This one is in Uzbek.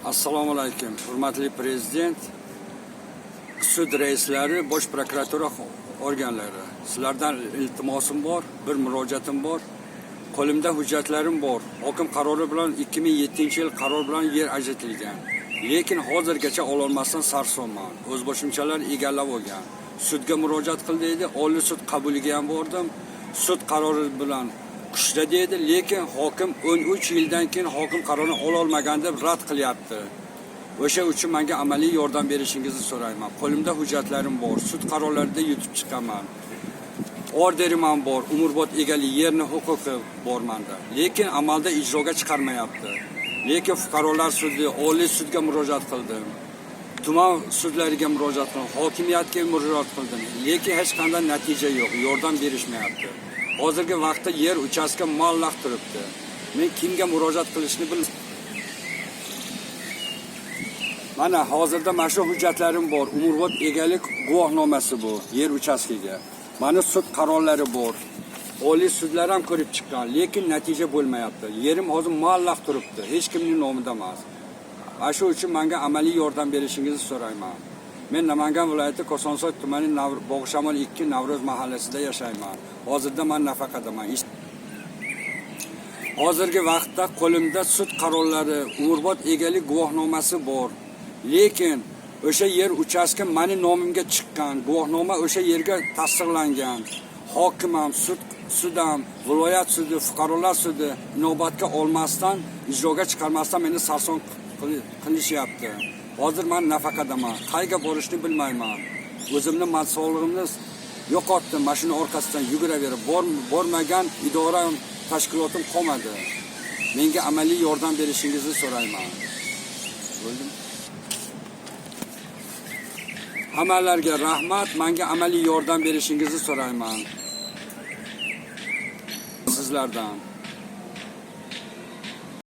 Assalomu alaykum, hurmatli prezident, sud reislari, bosh prokuratura organlari. Sizlardan iltimosim bor, bir murojaatim bor. Qo'limda hujjatlarim bor. Hokim qarori bilan 2007-yil qaror bilan yer ajratilgan. Lekin hozirgacha ololmasdan sarsonman. O'zboshimchalar egallab olgan. Sudga murojaat qildi edi, Oliy sud qabuliga ham bordim. Sud qarori bilan kuchda dedi, lekin hokim 13 yildan keyin hokim qarorini ololmagan deb rad qilyapti. O'sha uchun menga amaliy yordam berishingizni so'rayman. Qo'limda hujjatlarim bor, sud qarorlarida yutib chiqaman. Orderim ham bor, umrbod egalik yerni huquqi bor menda. Lekin amalda ijroga chiqarmayapti. Lekin fuqarolar sudi, Oliy sudga murojaat qildim. Tuman sudlariga murojaat qildim, hokimiyatga murojaat qildim. Lekin hech qanday natija yo'q, yordam berishmayapti. Hozirgi vaqtda yer uchastka mallaq turibdi. Men kimga murojaat qilishni bilmayman. Mana hozirda mana shu hujjatlarim bor. Umrbod egalik guvohnomasi bu yer uchastkiga. Mana sud qarorlari bor. Oliy sudlar ham ko'rib chiqqan, lekin natija bo'lmayapti. Yerim hozir mallaq turibdi, hech kimning nomida emas. Mana shu uchun menga amaliy yordam berishingizni so'rayman. Men Namangan viloyati Kosonsoy tumani Bog'ishamol 2 Navro'z mahallasida yashayman. Hozirda men nafaqadaman. Hozirgi vaqtda qo'limda sud qarorlari, umrbod egalik guvohnomasi bor. Lekin o'sha yer uchastka meni nomimga chiqqan, guvohnoma o'sha yerga tasdiqlangan. Hokim ham, sud ham, viloyat sudi, fuqarolar sudi inobatga olmasdan, ijroga chiqarmasdan meni sarson qilishyapti. Hozir men nafaqadaman, qayga borishni bilmayman. O'zimni sog'lig'imni yo'qotdim, mashina orqasidan yuguraverib, bormagan idoram, tashkilotim qolmadi. Menga amaliy yordam berishingizni so'rayman. Bo'ldim. Hammalarga rahmat, menga amaliy yordam berishingizni so'rayman. Sizlardan